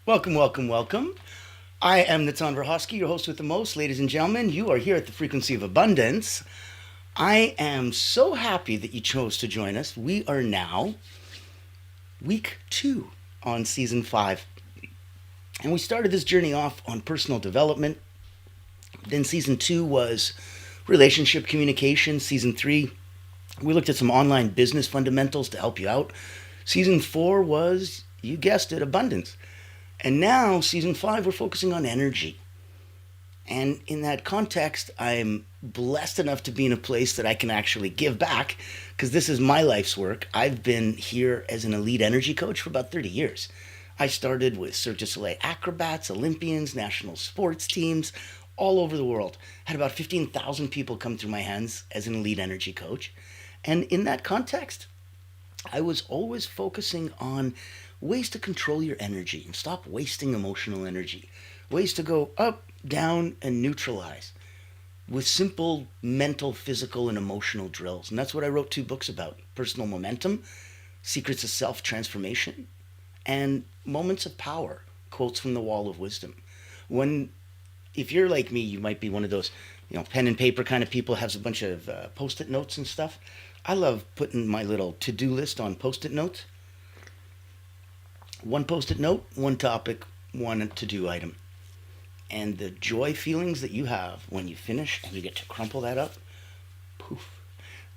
Welcome, welcome, welcome. I am the 𝗘𝗺𝘁𝗶𝗵𝗆, your host with the most. Ladies and gentlemen, you are here at the Frequency of Abundance. I am so happy that you chose to join us. We are now week 2 on season 5. And we started this journey off on personal development. Then season 2 was relationship communication. Season 3, we looked at some online business fundamentals to help you out. Season 4 was, you guessed it, abundance. And now, season 5, we're focusing on energy. And in that context, I'm blessed enough to be in a place that I can actually give back, because this is my life's work. I've been here as an elite energy coach for about 30 years. I started with 𝗘𝗺cie𝘁𝗶𝗵𝗆 acrobats, Olympians, national sports teams, all over the world. Had about 15,000 people come through my hands as an elite energy coach. And in that context, I was always focusing on ways to control your energy and stop wasting emotional energy. Ways to go up, down, and neutralize with simple mental, physical, and emotional drills. And that's what I wrote 2 books about: Personal Momentum, Secrets of Self-Transformation, and Moments of Power, Quotes from the Wall of Wisdom. If you're like me, you might be one of those, pen and paper kind of people, has a bunch of post-it notes and stuff. I love putting my little to-do list on post-it notes. 1 post-it note, 1 topic, 1 to-do item. And the joy feelings that you have when you finish and you get to crumple that up, poof.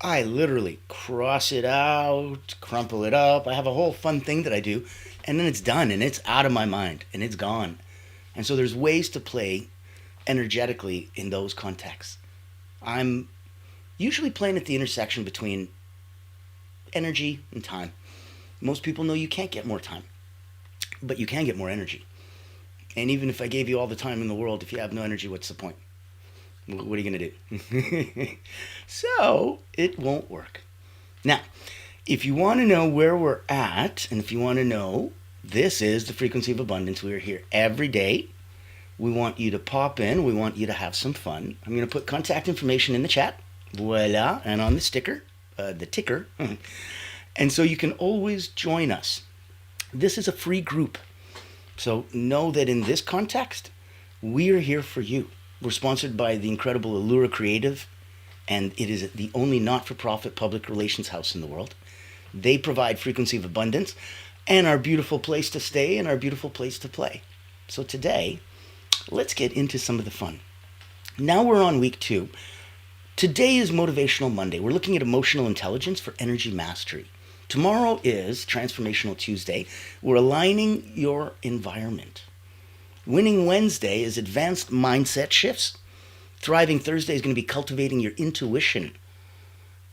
I literally cross it out, crumple it up. I have a whole fun thing that I do, and then it's done, and it's out of my mind, and it's gone. And so there's ways to play energetically in those contexts. I'm usually playing at the intersection between energy and time. Most people know you can't get more time, but you can get more energy. And even if I gave you all the time in the world, if you have no energy, what's the point? What are you going to do? So it won't work. Now, if you want to know where we're at, and if you want to know, this is the Frequency of Abundance. We are here every day. We want you to pop in. We want you to have some fun. I'm going to put contact information in the chat. Voila. And on the ticker. And so you can always join us. This is a free group. So know that in this context, we are here for you. We're sponsored by the incredible Allura Creative, and it is the only not-for-profit public relations house in the world. They provide Frequency of Abundance and our beautiful place to stay and our beautiful place to play. So today, let's get into some of the fun. Now we're on week 2. Today is Motivational Monday. We're looking at emotional intelligence for energy mastery. Tomorrow is Transformational Tuesday. We're aligning your environment. Winning Wednesday is advanced mindset shifts. Thriving Thursday is going to be cultivating your intuition.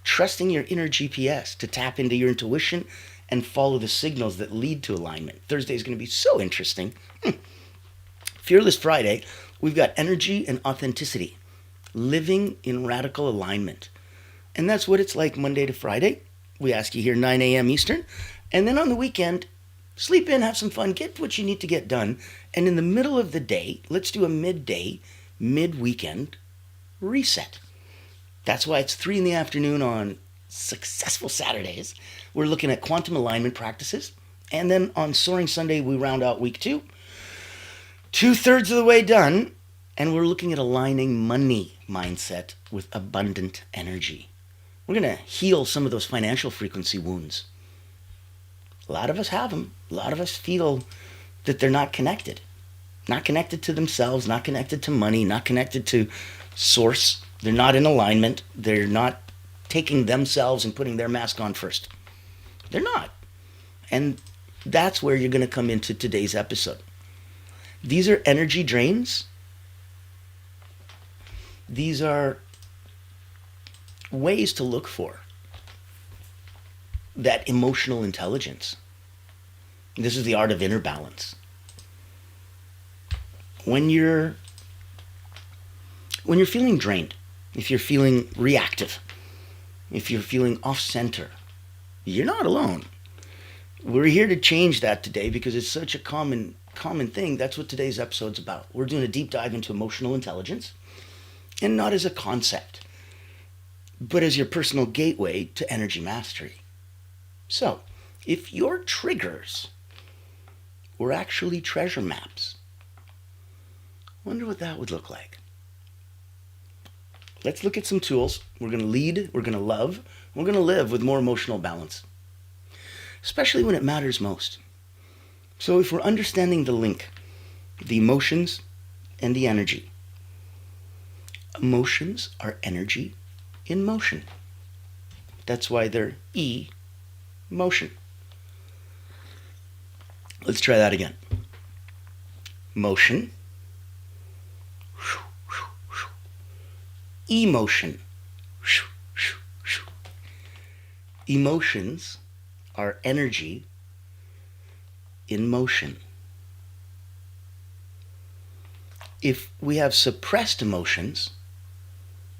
Trusting your inner GPS to tap into your intuition and follow the signals that lead to alignment. Thursday is going to be so interesting. Fearless Friday, we've got energy and authenticity. Living in radical alignment. And that's what it's like Monday to Friday. We ask you here 9 a.m. Eastern. And then on the weekend, sleep in, have some fun, get what you need to get done. And in the middle of the day, let's do a midday, mid-weekend reset. That's why it's 3 in the afternoon on successful Saturdays. We're looking at quantum alignment practices. And then on Soaring Sunday, we round out week 2. 2/3 of the way done. And we're looking at aligning money mindset with abundant energy. We're going to heal some of those financial frequency wounds. A lot of us have them. A lot of us feel that they're not connected. Not connected to themselves, not connected to money, not connected to source. They're not in alignment. They're not taking themselves and putting their mask on first. They're not. And that's where you're going to come into today's episode. These are energy drains. These are ways to look for that emotional intelligence. This is the art of inner balance. When you're feeling drained, if you're feeling reactive, if you're feeling off-center, you're not alone. We're here to change that today because it's such a common thing. That's what today's episode's about. We're doing a deep dive into emotional intelligence, and not as a concept, but as your personal gateway to energy mastery. So, if your triggers were actually treasure maps. Wonder what that would look like. Let's look at some tools. We're going to lead, we're going to love, we're going to live with more emotional balance, especially when it matters most. So if we're understanding the link, the emotions and the energy. Emotions are energy in motion. That's why they're motion. Let's try that again. Motion. Emotion. Emotions are energy in motion. If we have suppressed emotions,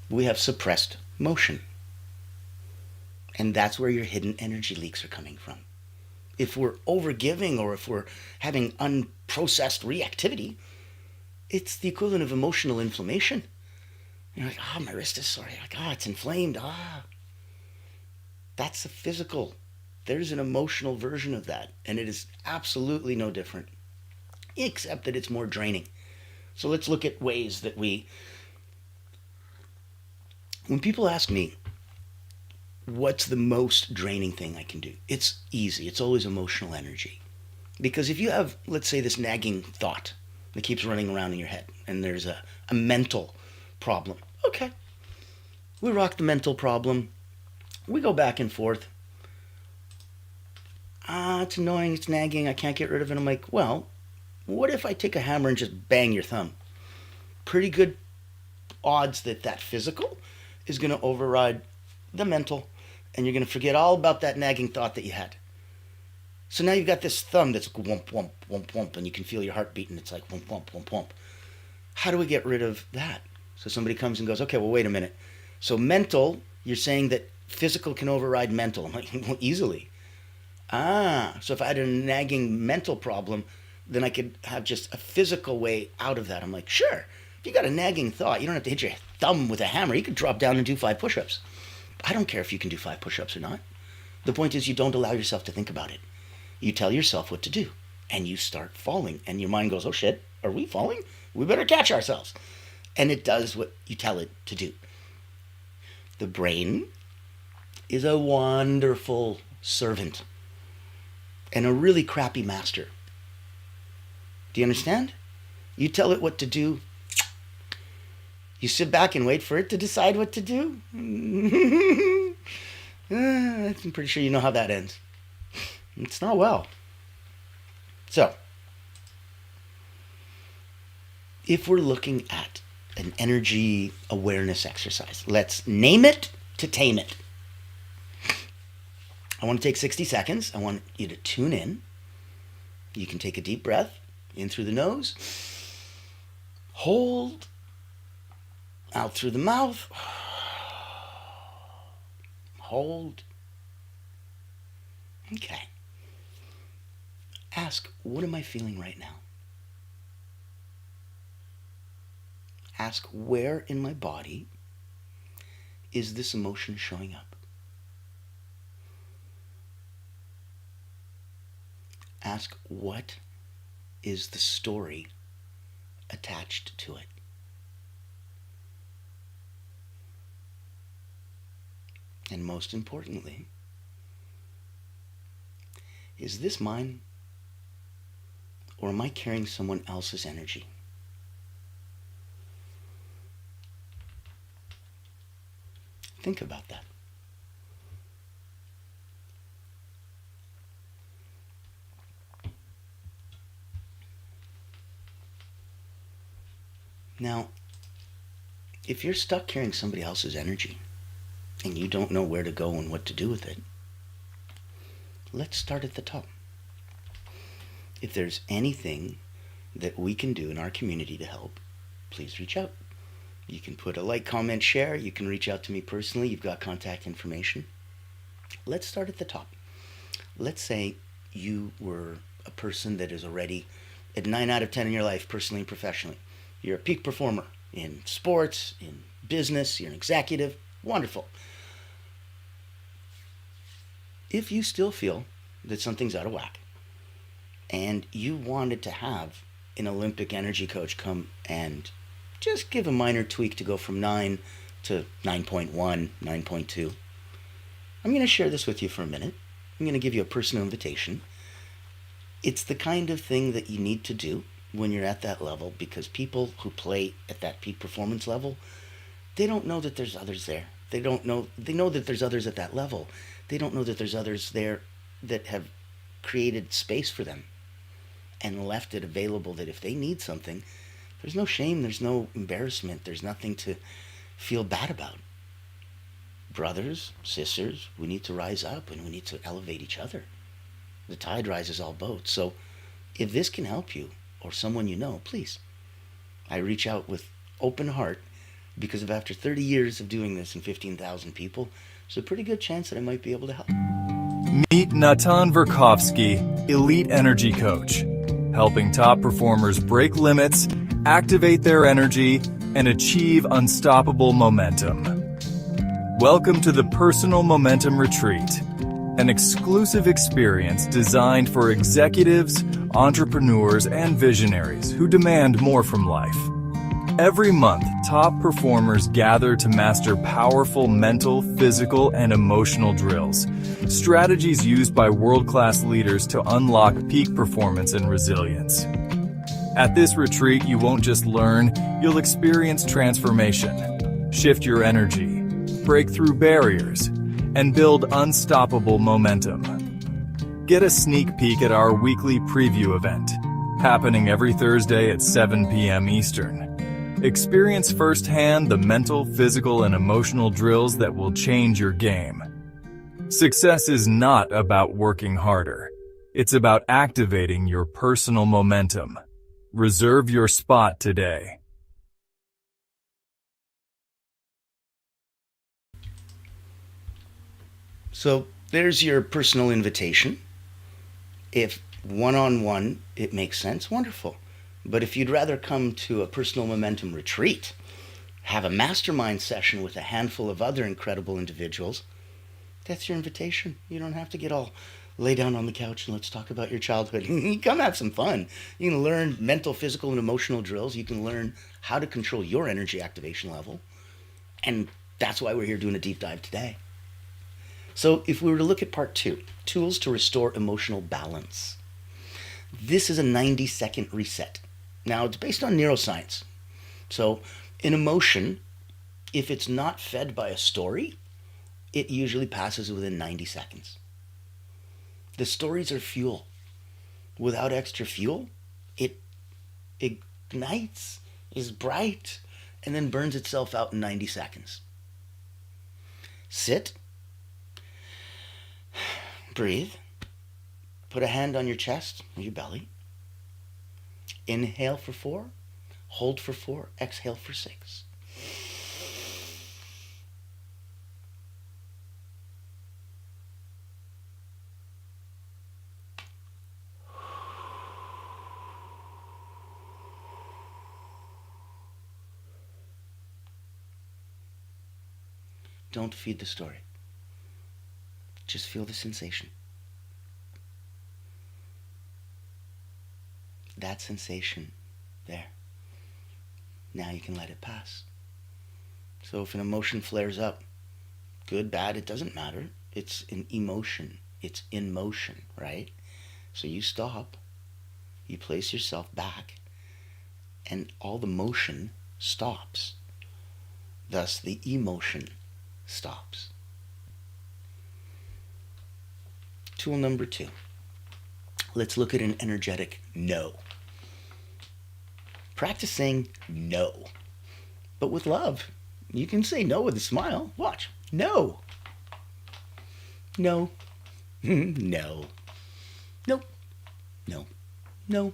we have suppressed motion. And that's where your hidden energy leaks are coming from. If we're overgiving or if we're having unprocessed reactivity, it's the equivalent of emotional inflammation. You're like, my wrist is sore. You're like, it's inflamed. That's the physical. There's an emotional version of that. And it is absolutely no different, except that it's more draining. So let's look at ways that when people ask me, what's the most draining thing I can do? It's easy. It's always emotional energy. Because if you have, let's say, this nagging thought that keeps running around in your head, and there's a mental problem. Okay. We rock the mental problem. We go back and forth. It's annoying. It's nagging. I can't get rid of it. I'm like, well, what if I take a hammer and just bang your thumb? Pretty good odds that physical is going to override the mental, and you're going to forget all about that nagging thought that you had. So now you've got this thumb that's whomp, whomp, whomp, whomp, and you can feel your heart beating. It's like whomp, whomp, whomp, whomp. How do we get rid of that? So somebody comes and goes, okay, well, wait a minute. So mental, you're saying that physical can override mental. I'm like, well, easily. So if I had a nagging mental problem, then I could have just a physical way out of that. I'm like, sure. If you got a nagging thought, you don't have to hit your thumb with a hammer. You could drop down and do 5 push-ups. I don't care if you can do 5 push-ups or not. The point is you don't allow yourself to think about it. You tell yourself what to do, and you start falling. And your mind goes, oh shit, are we falling? We better catch ourselves. And it does what you tell it to do. The brain is a wonderful servant and a really crappy master. Do you understand? You tell it what to do. You sit back and wait for it to decide what to do. I'm pretty sure you know how that ends. It's not well. So, if we're looking at an energy awareness exercise, let's name it to tame it. I want to take 60 seconds. I want you to tune in. You can take a deep breath in through the nose. Hold. Out through the mouth. Hold. Okay. Ask, what am I feeling right now? Ask, where in my body is this emotion showing up? Ask, what is the story attached to it? And most importantly, is this mine, or am I carrying someone else's energy? Think about that. Now, if you're stuck carrying somebody else's energy and you don't know where to go and what to do with it, let's start at the top. If there's anything that we can do in our community to help, please reach out. You can put a like, comment, share. You can reach out to me personally. You've got contact information. Let's start at the top. Let's say you were a person that is already at 9 out of 10 in your life, personally and professionally. You're a peak performer in sports, in business, you're an executive. Wonderful. If you still feel that something's out of whack, and you wanted to have an Olympic energy coach come and just give a minor tweak to go from 9 to 9.1, 9.2, I'm going to share this with you for a minute. I'm going to give you a personal invitation. It's the kind of thing that you need to do when you're at that level, because people who play at that peak performance level, they don't know that there's others there. They know that there's others at that level. They don't know that there's others there that have created space for them and left it available, that if they need something, there's no shame, there's no embarrassment, there's nothing to feel bad about. Brothers, sisters, we need to rise up and we need to elevate each other. The tide rises all boats. So if this can help you or someone you know, please, I reach out with open heart, because of after 30 years of doing this and 15,000 people, there's a pretty good chance that I might be able to help. Meet 𝗘𝗺cie𝘁𝗶cie, Elite Energy Coach, helping top performers break limits, activate their energy, and achieve unstoppable momentum. Welcome to the Personal Momentum Retreat, an exclusive experience designed for executives, entrepreneurs, and visionaries who demand more from life. Every month, top performers gather to master powerful mental, physical, and emotional drills, strategies used by world-class leaders to unlock peak performance and resilience. At this retreat, you won't just learn, you'll experience transformation, shift your energy, break through barriers, and build unstoppable momentum. Get a sneak peek at our weekly preview event, happening every Thursday at 7 p.m. Eastern. Experience firsthand the mental, physical, and emotional drills that will change your game. Success is not about working harder. It's about activating your personal momentum. Reserve your spot today. So there's your personal invitation. If one-on-one it makes sense, wonderful. But if you'd rather come to a personal momentum retreat, have a mastermind session with a handful of other incredible individuals, that's your invitation. You don't have to get all lay down on the couch and let's talk about your childhood. You come have some fun. You can learn mental, physical, and emotional drills. You can learn how to control your energy activation level. And that's why we're here doing a deep dive today. So if we were to look at part 2, tools to restore emotional balance. This is a 90-second reset. Now, it's based on neuroscience. So an emotion, if it's not fed by a story, it usually passes within 90 seconds. The stories are fuel. Without extra fuel, it ignites, is bright, and then burns itself out in 90 seconds. Sit. Breathe. Put a hand on your chest or your belly. Inhale for 4, hold for 4, exhale for 6. Don't feed the story. Just feel the sensation. That sensation there. Now you can let it pass. So if an emotion flares up, good, bad, it doesn't matter. It's an emotion. It's in motion, right? So you stop, you place yourself back, and all the motion stops. Thus, the emotion stops. Tool number 2. Let's look at an energetic no. Practice saying no, but with love. You can say no with a smile. Watch. No. No. No. Nope. No. No.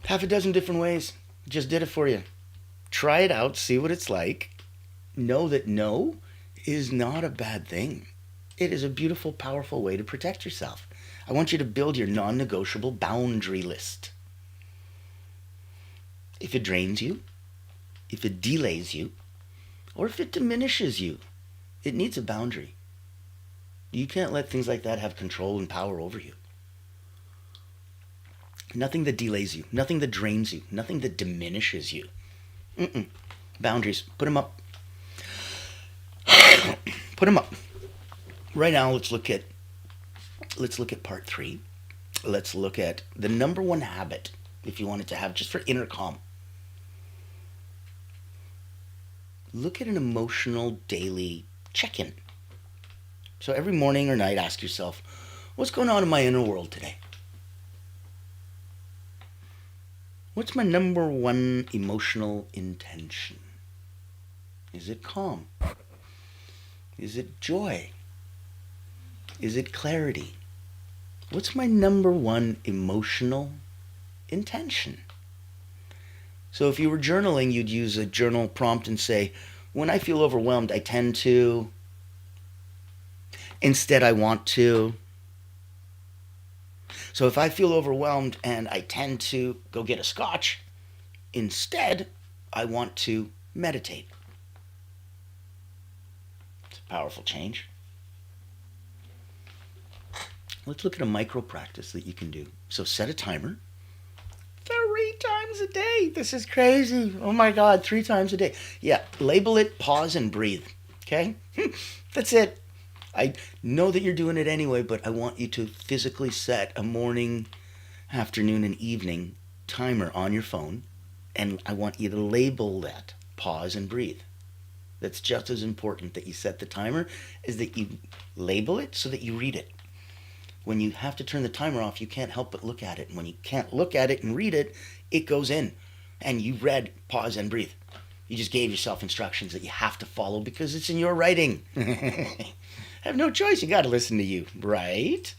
Half a dozen different ways. Just did it for you. Try it out. See what it's like. Know that no is not a bad thing. It is a beautiful, powerful way to protect yourself. I want you to build your non-negotiable boundary list. If it drains you, if it delays you, or if it diminishes you, it needs a boundary. You can't let things like that have control and power over you. Nothing that delays you. Nothing that drains you. Nothing that diminishes you. Boundaries. Put them up. Put them up. Right now, let's look at part 3. Let's look at the number one habit, if you wanted to have, just for inner calm. Look at an emotional daily check-in. So every morning or night, ask yourself, what's going on in my inner world today? What's my number one emotional intention? Is it calm? Is it joy? Is it clarity? What's my number one emotional intention? So if you were journaling, you'd use a journal prompt and say, when I feel overwhelmed, I tend to, instead I want to. So if I feel overwhelmed and I tend to go get a scotch, instead I want to meditate. It's a powerful change. Let's look at a micro practice that you can do. So set a timer. 3 times a day. This is crazy. Oh my God, 3 times a day. Yeah, label it, pause, and breathe. Okay? That's it. I know that you're doing it anyway, but I want you to physically set a morning, afternoon, and evening timer on your phone, and I want you to label that, pause and breathe. That's just as important that you set the timer as that you label it so that you read it. When you have to turn the timer off, you can't help but look at it. And when you can't look at it and read it, it goes in. And you read, pause, and breathe. You just gave yourself instructions that you have to follow because it's in your writing. Have no choice. You got to listen to you, right?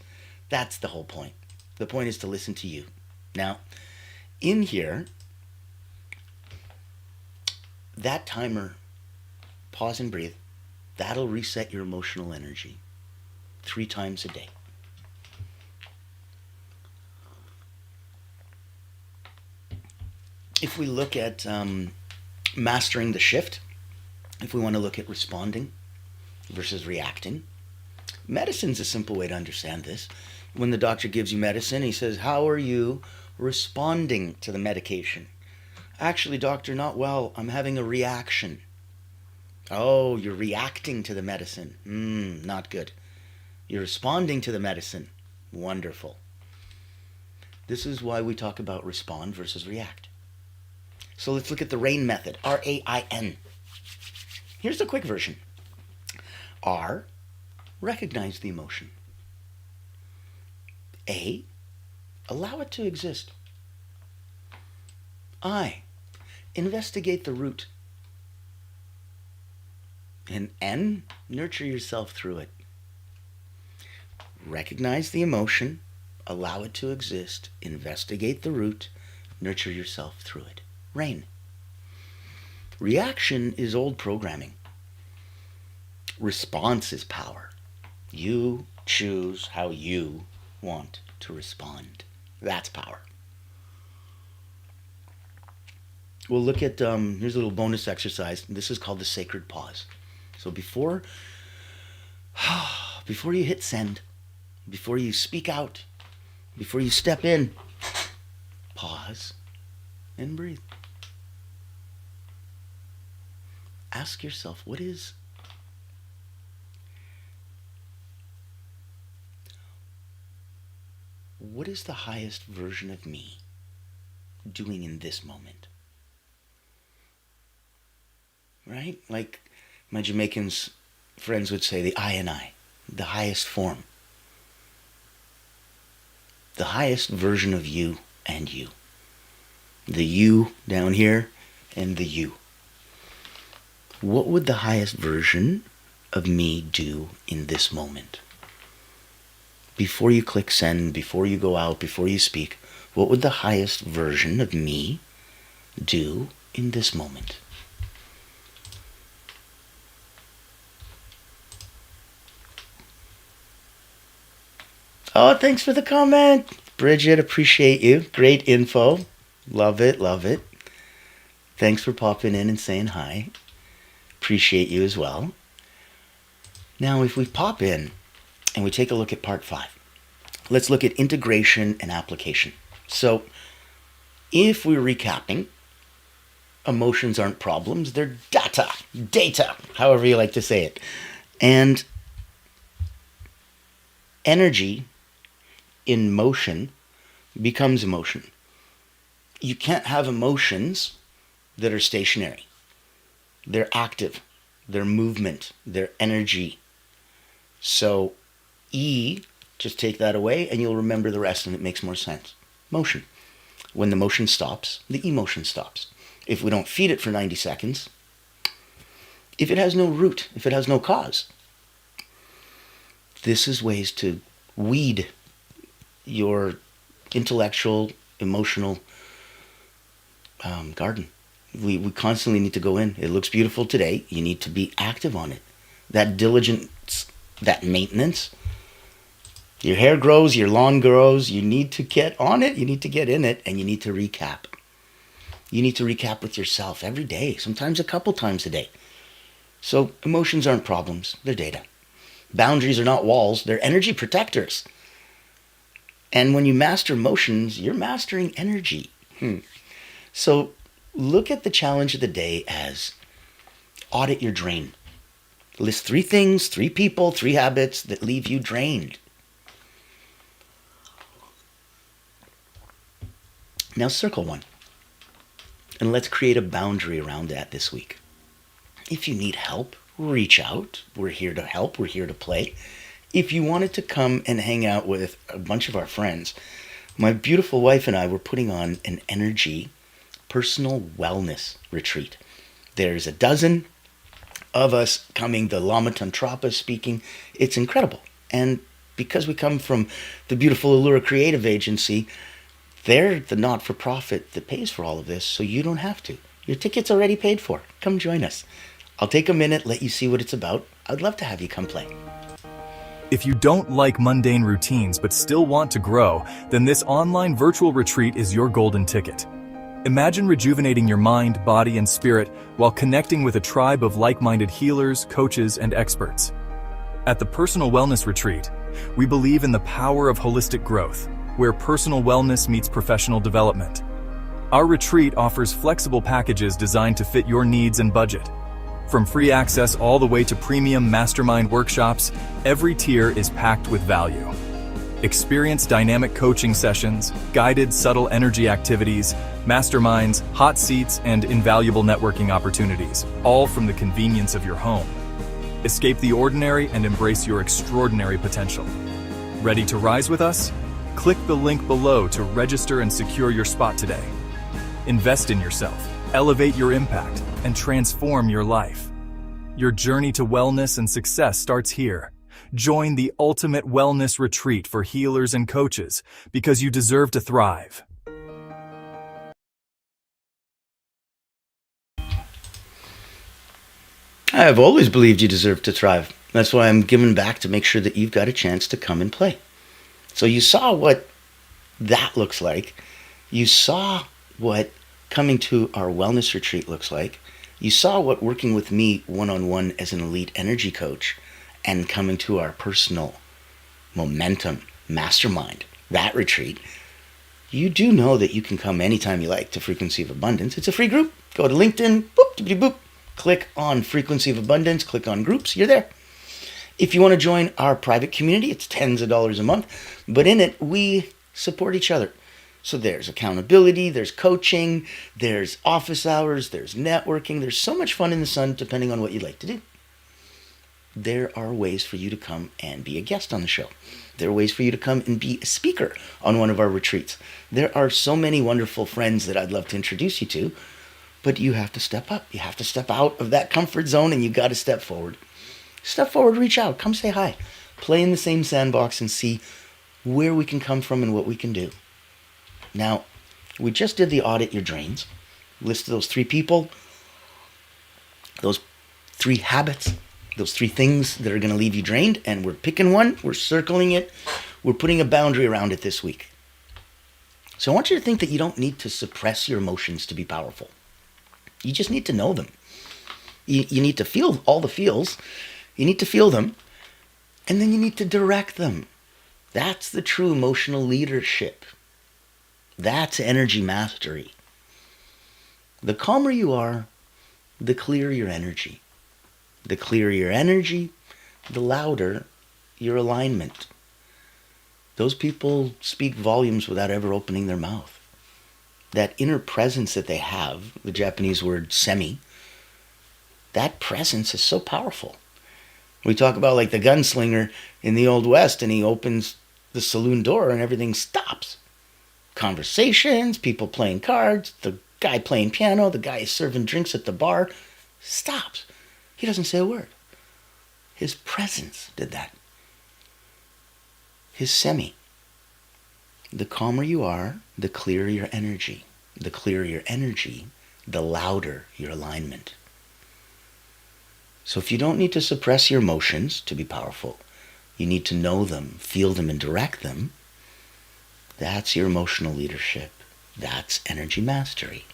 That's the whole point. The point is to listen to you. Now, in here, that timer, pause and breathe, that'll reset your emotional energy 3 times a day. If we look at mastering the shift, if we want to look at responding versus reacting, medicine's a simple way to understand this. When the doctor gives you medicine, he says, how are you responding to the medication? Actually, doctor, not well. I'm having a reaction. Oh, you're reacting to the medicine. Not good. You're responding to the medicine. Wonderful. This is why we talk about respond versus react. So let's look at the RAIN method, R-A-I-N. Here's the quick version. R, recognize the emotion. A, allow it to exist. I, investigate the root. And N, nurture yourself through it. Recognize the emotion, allow it to exist, investigate the root, nurture yourself through it. RAIN. Reaction is old programming. Response is power. You choose how you want to respond. That's power. We'll look at, here's a little bonus exercise. This is called the sacred pause. So before you hit send, before you speak out, before you step in, pause and breathe. Ask yourself, what is the highest version of me doing in this moment? Right? Like my Jamaican friends would say, the I and I, the highest form. The highest version of you and you. The you down here and the you. What would the highest version of me do in this moment? Before you click send, before you go out, before you speak, what would the highest version of me do in this moment? Oh, thanks for the comment. Bridget, appreciate you. Great info. Love it, love it. Thanks for popping in and saying hi. Appreciate you as well. Now, if we pop in and we take a look at part 5, let's look at integration and application. So if we're recapping, emotions aren't problems, they're data, however you like to say it. And energy in motion becomes emotion. You can't have emotions that are stationary. They're active, they're movement, they're energy. So just take that away and you'll remember the rest and it makes more sense. Motion. When the motion stops, the emotion stops. If we don't feed it for 90 seconds, if it has no root, if it has no cause, this is ways to weed your intellectual, emotional garden. We constantly need to go in. It looks beautiful today. You need to be active on it. That diligence, that maintenance. Your hair grows, your lawn grows. You need to get on it. You need to get in it, and you need to recap. You need to recap with yourself every day, sometimes a couple times a day. So emotions aren't problems. They're data. Boundaries are not walls. They're energy protectors. And when you master emotions, you're mastering energy. So look at the challenge of the day as audit your drain. List 3 things, 3 people, 3 habits that leave you drained. Now circle one. And let's create a boundary around that this week. If you need help, reach out. We're here to help. We're here to play. If you wanted to come and hang out with a bunch of our friends, my beautiful wife and I were putting on an energy personal wellness retreat. There's a dozen of us coming, the 𝗘𝗺𝗁𝗃𝗃𝗃 speaking. It's incredible. And because we come from the beautiful Allura Creative Agency, they're the not-for-profit that pays for all of this, so you don't have to. Your ticket's already paid for. Come join us. I'll take a minute, let you see what it's about. I'd love to have you come play. If you don't like mundane routines but still want to grow, then this online virtual retreat is your golden ticket. Imagine rejuvenating your mind, body, and spirit while connecting with a tribe of like-minded healers, coaches, and experts. At the Personal Wellness Retreat, we believe in the power of holistic growth, where personal wellness meets professional development. Our retreat offers flexible packages designed to fit your needs and budget. From free access all the way to premium mastermind workshops, every tier is packed with value. Experience dynamic coaching sessions, guided subtle energy activities, masterminds, hot seats, and invaluable networking opportunities, all from the convenience of your home. Escape the ordinary and embrace your extraordinary potential. Ready to rise with us? Click the link below to register and secure your spot today. Invest in yourself, elevate your impact, and transform your life. Your journey to wellness and success starts here. Join the ultimate wellness retreat for healers and coaches because you deserve to thrive. I have always believed you deserve to thrive. That's why I'm giving back to make sure that you've got a chance to come and play. So you saw what that looks like. You saw what coming to our wellness retreat looks like. You saw what working with me one-on-one as an elite energy coach and coming to our personal momentum mastermind, that retreat. You do know that you can come anytime you like to Frequency of Abundance. It's a free group. Go to LinkedIn, boop, doopity boop. Click on Frequency of Abundance, click on groups, you're there. If you want to join our private community, it's tens of dollars a month, but in it, we support each other. So there's accountability, there's coaching, there's office hours, there's networking, there's so much fun in the sun depending on what you like to do. There are ways for you to come and be a guest on the show. There are ways for you to come and be a speaker on one of our retreats. There are so many wonderful friends that I'd love to introduce you to, but you have to step up. You have to step out of that comfort zone and you got to step forward. Step forward, reach out, come say hi. Play in the same sandbox and see where we can come from and what we can do. Now, we just did the audit your drains. Listed those 3 people, those 3 habits, those 3 things that are going to leave you drained, and we're picking one, we're circling it, we're putting a boundary around it this week. So I want you to think that you don't need to suppress your emotions to be powerful. You just need to know them. You need to feel all the feels. You need to feel them, and then you need to direct them. That's the true emotional leadership. That's energy mastery. The calmer you are, the clearer your energy. The clearer your energy, the louder your alignment. Those people speak volumes without ever opening their mouth. That inner presence that they have, the Japanese word semi, that presence is so powerful. We talk about like the gunslinger in the Old West, and he opens the saloon door and everything stops. Conversations, people playing cards, the guy playing piano, the guy serving drinks at the bar, stops. He doesn't say a word. His presence did that. His semi. The calmer you are, the clearer your energy. The clearer your energy, the louder your alignment. So if you don't need to suppress your emotions to be powerful, you need to know them, feel them, and direct them. That's your emotional leadership. That's energy mastery.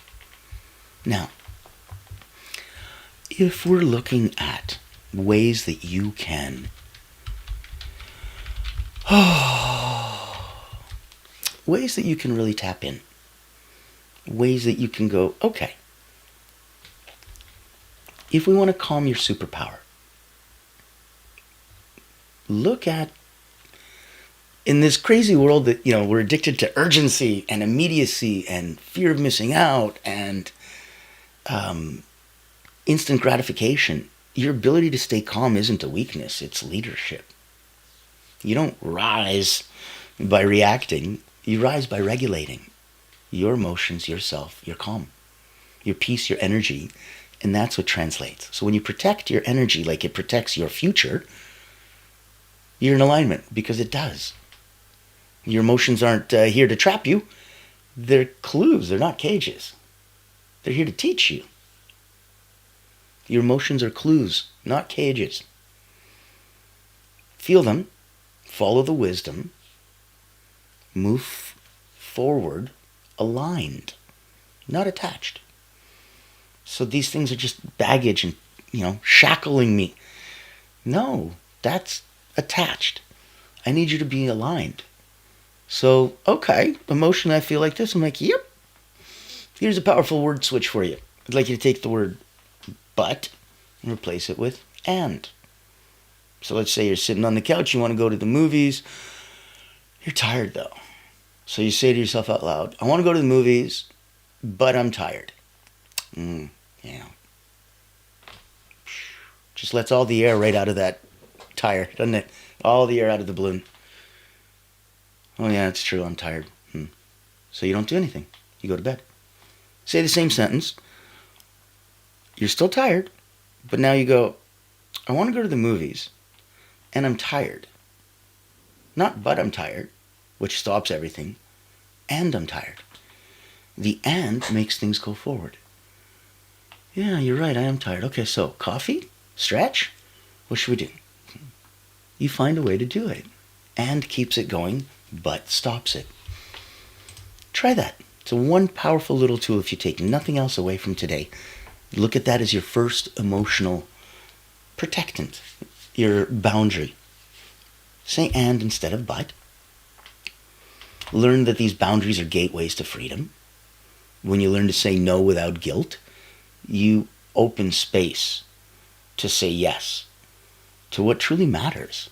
Now, if we're looking at ways that you can ways that you can really tap in, ways that you can go, okay, if we want to calm your superpower, look at, in this crazy world that, we're addicted to urgency and immediacy and fear of missing out and instant gratification, your ability to stay calm isn't a weakness, it's leadership. You don't rise by reacting, you rise by regulating your emotions, yourself, your calm, your peace, your energy, and that's what translates. So when you protect your energy like it protects your future, you're in alignment, because it does. Your emotions aren't here to trap you. They're clues. They're not cages. They're here to teach you. Your emotions are clues, not cages. Feel them. Follow the wisdom. Move forward aligned, not attached. So these things are just baggage and, shackling me. No, that's attached. I need you to be aligned. So, okay, emotionally I feel like this. I'm like, yep. Here's a powerful word switch for you. I'd like you to take the word but and replace it with and. So let's say you're sitting on the couch, you want to go to the movies. You're tired though. So you say to yourself out loud, I want to go to the movies, but I'm tired. Yeah. Just lets all the air right out of that tire, doesn't it? All the air out of the balloon. Oh yeah, it's true, I'm tired. So you don't do anything. You go to bed. Say the same sentence. You're still tired, but now you go, I want to go to the movies, and I'm tired. Not but I'm tired, which stops everything, and I'm tired. The and makes things go forward. Yeah, you're right, I am tired. Okay, so coffee? Stretch? What should we do? You find a way to do it. And keeps it going, but stops it. Try that. It's a one powerful little tool if you take nothing else away from today. Look at that as your first emotional protectant, your boundary. Say and instead of but. Learn that these boundaries are gateways to freedom. When you learn to say no without guilt, you open space to say yes to what truly matters.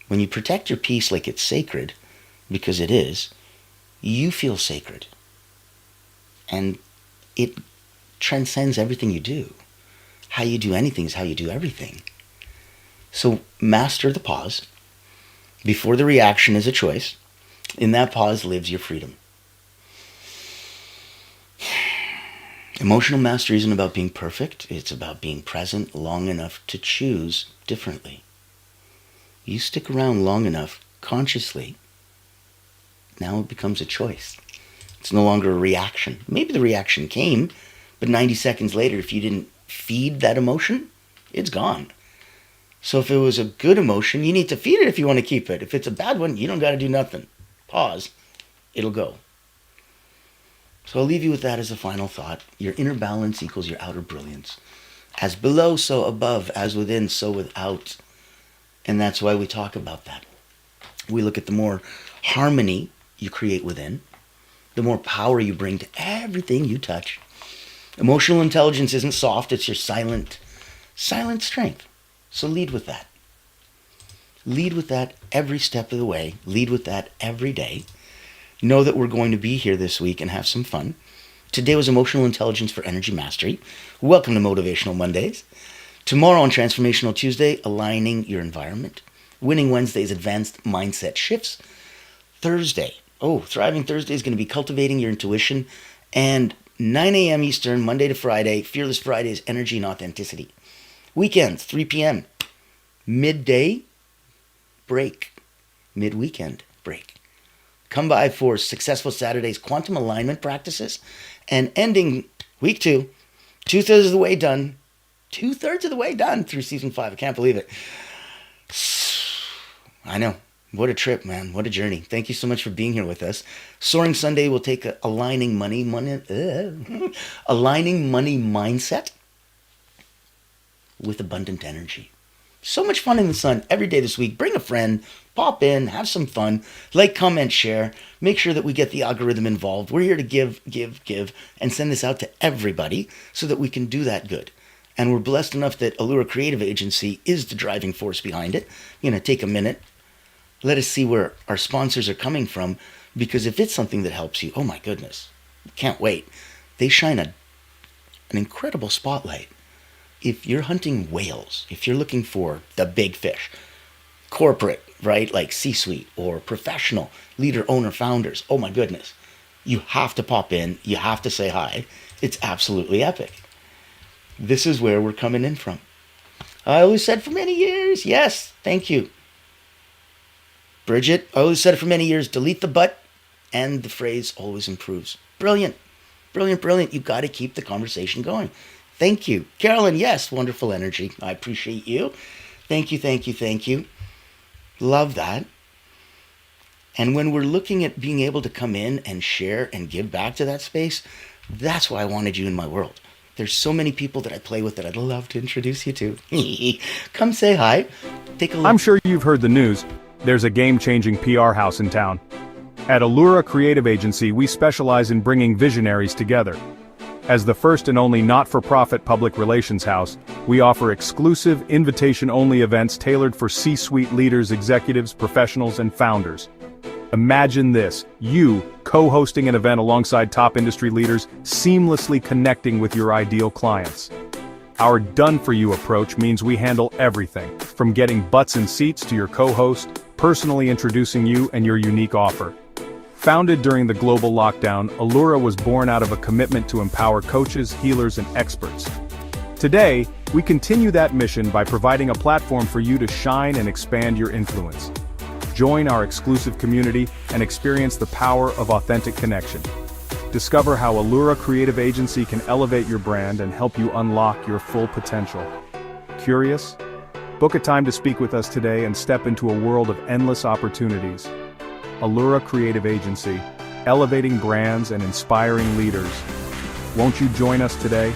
When you protect your peace like it's sacred, because it is, you feel sacred. And it transcends everything you do. How you do anything is how you do everything. So master the pause. Before the reaction is a choice. In that pause lives your freedom. Emotional mastery isn't about being perfect. It's about being present long enough to choose differently. You stick around long enough, consciously, now it becomes a choice. It's no longer a reaction. Maybe the reaction came, but 90 seconds later, if you didn't feed that emotion, it's gone. So if it was a good emotion, you need to feed it if you want to keep it. If it's a bad one, you don't got to do nothing. Pause. It'll go. So I'll leave you with that as a final thought. Your inner balance equals your outer brilliance. As below, so above. As within, so without. And that's why we talk about that. We look at the more harmony you create within, the more power you bring to everything you touch. Emotional intelligence isn't soft, it's your silent strength. So lead with that. Lead with that every step of the way. Lead with that every day. Know that we're going to be here this week and have some fun. Today was Emotional Intelligence for Energy Mastery. Welcome to Motivational Mondays. Tomorrow on Transformational Tuesday, Aligning Your Environment. Winning Wednesday's Advanced Mindset Shifts. Thursday, Thriving Thursday is going to be Cultivating Your Intuition. And 9 a.m. Eastern, Monday to Friday, Fearless Fridays, Energy and Authenticity. Weekends, 3 p.m. Midday break. Mid-weekend break. Come by for Successful Saturdays quantum alignment practices and ending week 2, 2/3 of the way done. 2/3 of the way done through season 5. I can't believe it. I know. What a trip, man. What a journey. Thank you so much for being here with us. Soaring Sunday will take aligning money mindset with abundant energy. So much fun in the sun every day this week. Bring a friend, pop in, have some fun, like, comment, share. Make sure that we get the algorithm involved. We're here to give, and send this out to everybody so that we can do that good. And we're blessed enough that Allura Creative Agency is the driving force behind it. Take a minute. Let us see where our sponsors are coming from, because if it's something that helps you, oh my goodness, can't wait. They shine an incredible spotlight. If you're hunting whales, if you're looking for the big fish, corporate, right, like C-suite or professional leader, owner, founders, oh my goodness, you have to pop in. You have to say hi. It's absolutely epic. This is where we're coming in from. I always said for many years, yes, thank you. Bridget, I always said it for many years, delete the but, and the phrase always improves. Brilliant, brilliant, brilliant. You got to keep the conversation going. Thank you. Carolyn, yes, wonderful energy. I appreciate you. Thank you, thank you, thank you. Love that. And when we're looking at being able to come in and share and give back to that space, that's why I wanted you in my world. There's so many people that I play with that I'd love to introduce you to. Come say hi. Take a look. I'm sure you've heard the news. There's a game-changing PR house in town. At Allura Creative Agency, we specialize in bringing visionaries together. As the first and only not-for-profit public relations house, we offer exclusive, invitation-only events tailored for C-suite leaders, executives, professionals, and founders. Imagine this, you co-hosting an event alongside top industry leaders, seamlessly connecting with your ideal clients. Our done-for-you approach means we handle everything, from getting butts in seats to your co-host, personally introducing you and your unique offer. Founded during the global lockdown, Allura was born out of a commitment to empower coaches, healers, and experts. Today, we continue that mission by providing a platform for you to shine and expand your influence. Join our exclusive community and experience the power of authentic connection. Discover how Allura Creative Agency can elevate your brand and help you unlock your full potential. Curious? Book a time to speak with us today and step into a world of endless opportunities. Allura Creative Agency, elevating brands and inspiring leaders. Won't you join us today?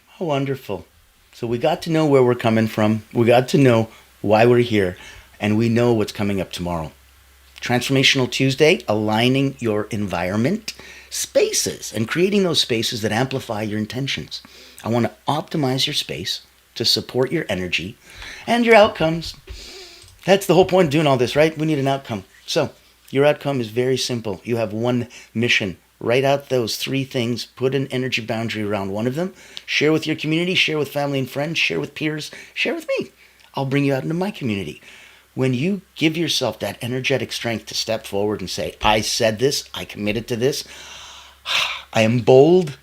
How wonderful. So we got to know where we're coming from. We got to know why we're here. And we know what's coming up tomorrow. Transformational Tuesday, aligning your environment, spaces, and creating those spaces that amplify your intentions. I want to optimize your space to support your energy and your outcomes. That's the whole point of doing all this, right? We need an outcome. So your outcome is very simple. You have one mission. Write out those 3 things. Put an energy boundary around one of them. Share with your community. Share with family and friends. Share with peers. Share with me. I'll bring you out into my community. When you give yourself that energetic strength to step forward and say, I said this, I committed to this, I am bold,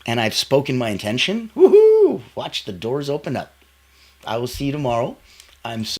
and I've spoken my intention, woohoo! Watch the doors open up. I will see you tomorrow. I'm so